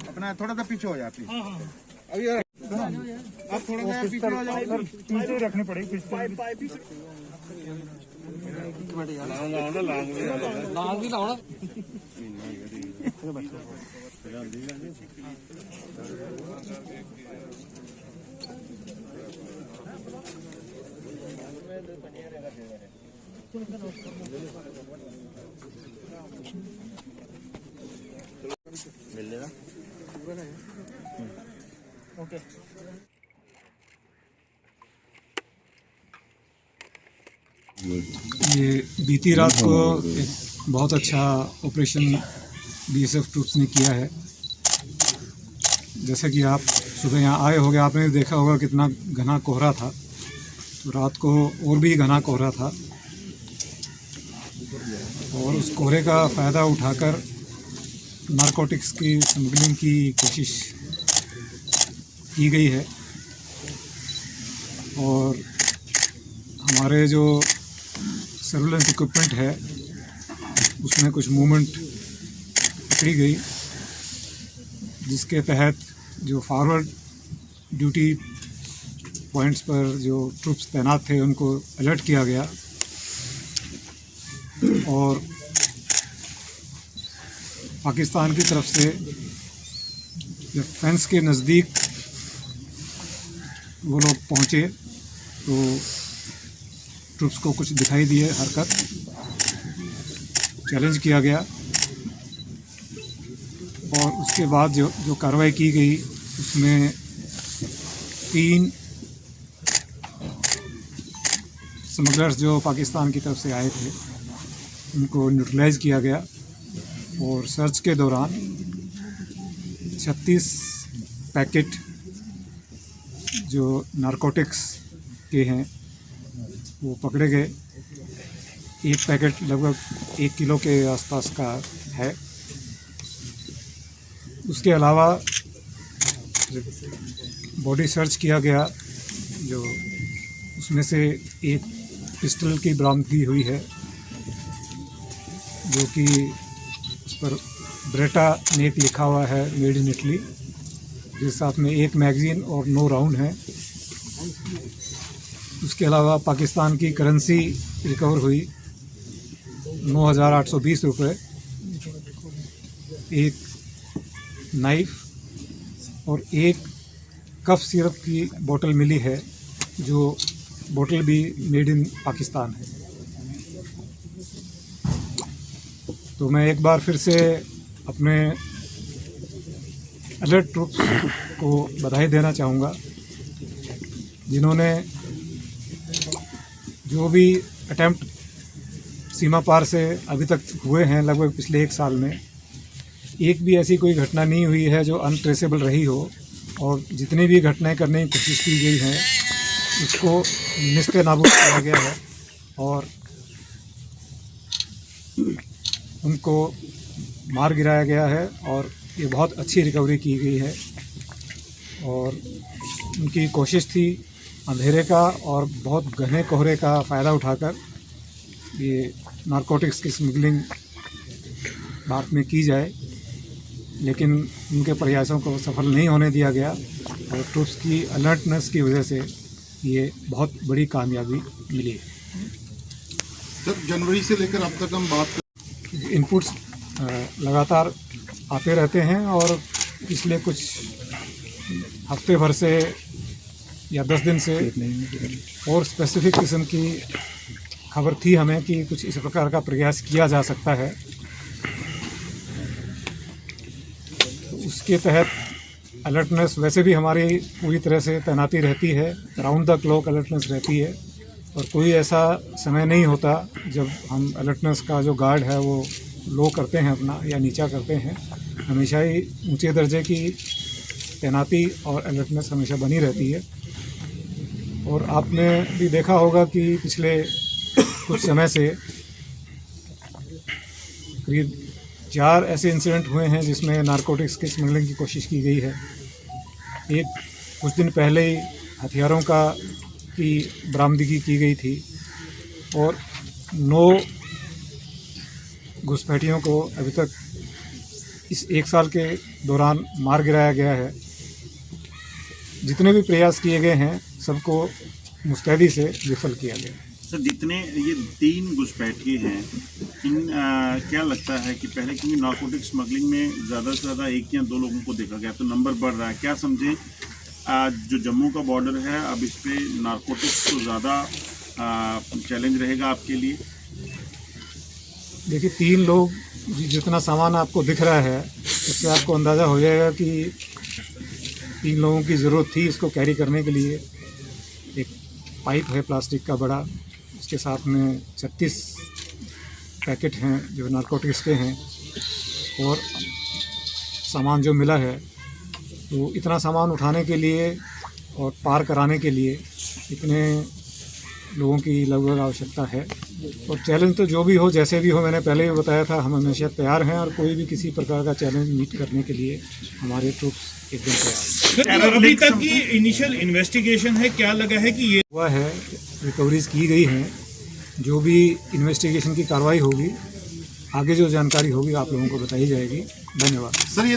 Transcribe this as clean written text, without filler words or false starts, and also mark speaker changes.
Speaker 1: अपना थोड़ा सा पीछे हो जाए प्लीज। अभी आप थोड़ा सा पीछे हो जाओ, पीछे रखने पड़ेगी। मिल लेगा ओके।
Speaker 2: ये बीती रात को एक बहुत अच्छा ऑपरेशन बीएसएफ ट्रूप्स ने किया है। जैसे कि आप सुबह यहाँ आए होंगे, आपने देखा होगा कितना घना कोहरा था, तो रात को और भी घना कोहरा था और उस कोहरे का फ़ायदा उठाकर नारकोटिक्स की स्मगलिंग की कोशिश की गई है। और हमारे जो सर्विलेंस इक्विपमेंट है उसमें कुछ मूवमेंट पकड़ी गई, जिसके तहत जो फॉरवर्ड ड्यूटी पॉइंट्स पर जो ट्रूप्स तैनात थे उनको अलर्ट किया गया और पाकिस्तान की तरफ से जब फेंस के नज़दीक वो लोग पहुँचे तो ट्रूप्स को कुछ दिखाई दिए हरकत, चैलेंज किया गया और उसके बाद जो कार्रवाई की गई उसमें 3 स्मगलर्स जो पाकिस्तान की तरफ से आए थे उनको न्यूट्रलाइज किया गया और सर्च के दौरान 36 पैकेट जो नारकोटिक्स के हैं वो पकड़े गए। एक पैकेट लगभग 1 किलो के आसपास का है। उसके अलावा बॉडी सर्च किया गया, जो उसमें से एक पिस्टल की बरामदगी हुई है जो कि उस पर ब्रेटा नेक लिखा हुआ है, मेड इन इटली, जिसके साथ में एक मैगज़ीन और 9 राउंड हैं। उसके अलावा पाकिस्तान की करेंसी रिकवर हुई 9,820 रुपये, एक नाइफ और एक कफ सिरप की बोतल मिली है, जो बोतल भी मेड इन पाकिस्तान है। तो मैं एक बार फिर से अपने अलर्ट ट्रूप्स को बधाई देना चाहूँगा, जिन्होंने जो भी अटेम्प्ट सीमा पार से अभी तक हुए हैं लगभग पिछले 1 साल में, एक भी ऐसी कोई घटना नहीं हुई है जो अनट्रेसेबल रही हो। और जितनी भी घटनाएं करने की कोशिश की गई हैं उसको निस्ते नाबूद किया गया है और उनको मार गिराया गया है और ये बहुत अच्छी रिकवरी की गई है। और उनकी कोशिश थी अंधेरे का और बहुत घने कोहरे का फ़ायदा उठाकर ये नारकोटिक्स की स्मगलिंग भारत में की जाए, लेकिन उनके प्रयासों को सफल नहीं होने दिया गया और ट्रूप्स की अलर्टनेस की वजह से ये बहुत बड़ी कामयाबी मिली है।
Speaker 1: सर, जनवरी से लेकर अब तक हम बात
Speaker 2: इनपुट्स लगातार आते रहते हैं और पिछले कुछ हफ्ते भर से या 10 दिन से और स्पेसिफिक किस्म की खबर थी हमें कि कुछ इस प्रकार का प्रयास किया जा सकता है। तो उसके तहत अलर्टनेस वैसे भी हमारी पूरी तरह से तैनाती रहती है, राउंड द क्लॉक अलर्टनेस रहती है और कोई ऐसा समय नहीं होता जब हम अलर्टनेस का जो गार्ड है वो लो करते हैं अपना या नीचा करते हैं। हमेशा ही ऊंचे दर्जे की तैनाती और अलर्टनेस हमेशा बनी रहती है। और आपने भी देखा होगा कि पिछले कुछ समय से करीब 4 ऐसे इंसिडेंट हुए हैं जिसमें नारकोटिक्स की स्मगलिंग की कोशिश की गई है। एक कुछ दिन पहले ही हथियारों की बरामदगी की गई थी और 9 घुसपैठियों को अभी तक इस 1 साल के दौरान मार गिराया गया है। जितने भी प्रयास किए गए हैं सबको मुस्तैदी से विफल किया गया।
Speaker 3: सर, जितने ये 3 घुसपैठिए हैं, क्या लगता है कि पहले क्योंकि नारकोटिक स्मगलिंग में ज़्यादा से ज़्यादा 1 या 2 लोगों को देखा गया, तो नंबर बढ़ रहा है, क्या समझें जो जम्मू का बॉर्डर है अब इस पे नारकोटिक्स तो ज़्यादा चैलेंज रहेगा आपके लिए?
Speaker 2: देखिए 3 लोग, जितना सामान आपको दिख रहा है उससे आपको अंदाज़ा हो जाएगा कि 3 लोगों की ज़रूरत थी इसको कैरी करने के लिए। एक पाइप है प्लास्टिक का बड़ा, उसके साथ में 36 पैकेट हैं जो नारकोटिक्स के हैं, और सामान जो मिला है, तो इतना सामान उठाने के लिए और पार कराने के लिए इतने लोगों की लगभग आवश्यकता है। और चैलेंज तो जो भी हो, जैसे भी हो, मैंने पहले भी बताया था, हम हमेशा तैयार हैं और कोई भी किसी प्रकार का चैलेंज मीट करने के लिए हमारे ट्रूप्स एकदम तैयार हैं।
Speaker 4: अभी तक की इनिशियल इन्वेस्टिगेशन है, क्या लगा है कि ये
Speaker 2: हुआ है, रिकवरीज की गई हैं। जो भी इन्वेस्टिगेशन की कार्रवाई होगी, आगे जो जानकारी होगी आप लोगों को बताई जाएगी। धन्यवाद।
Speaker 1: सर, ये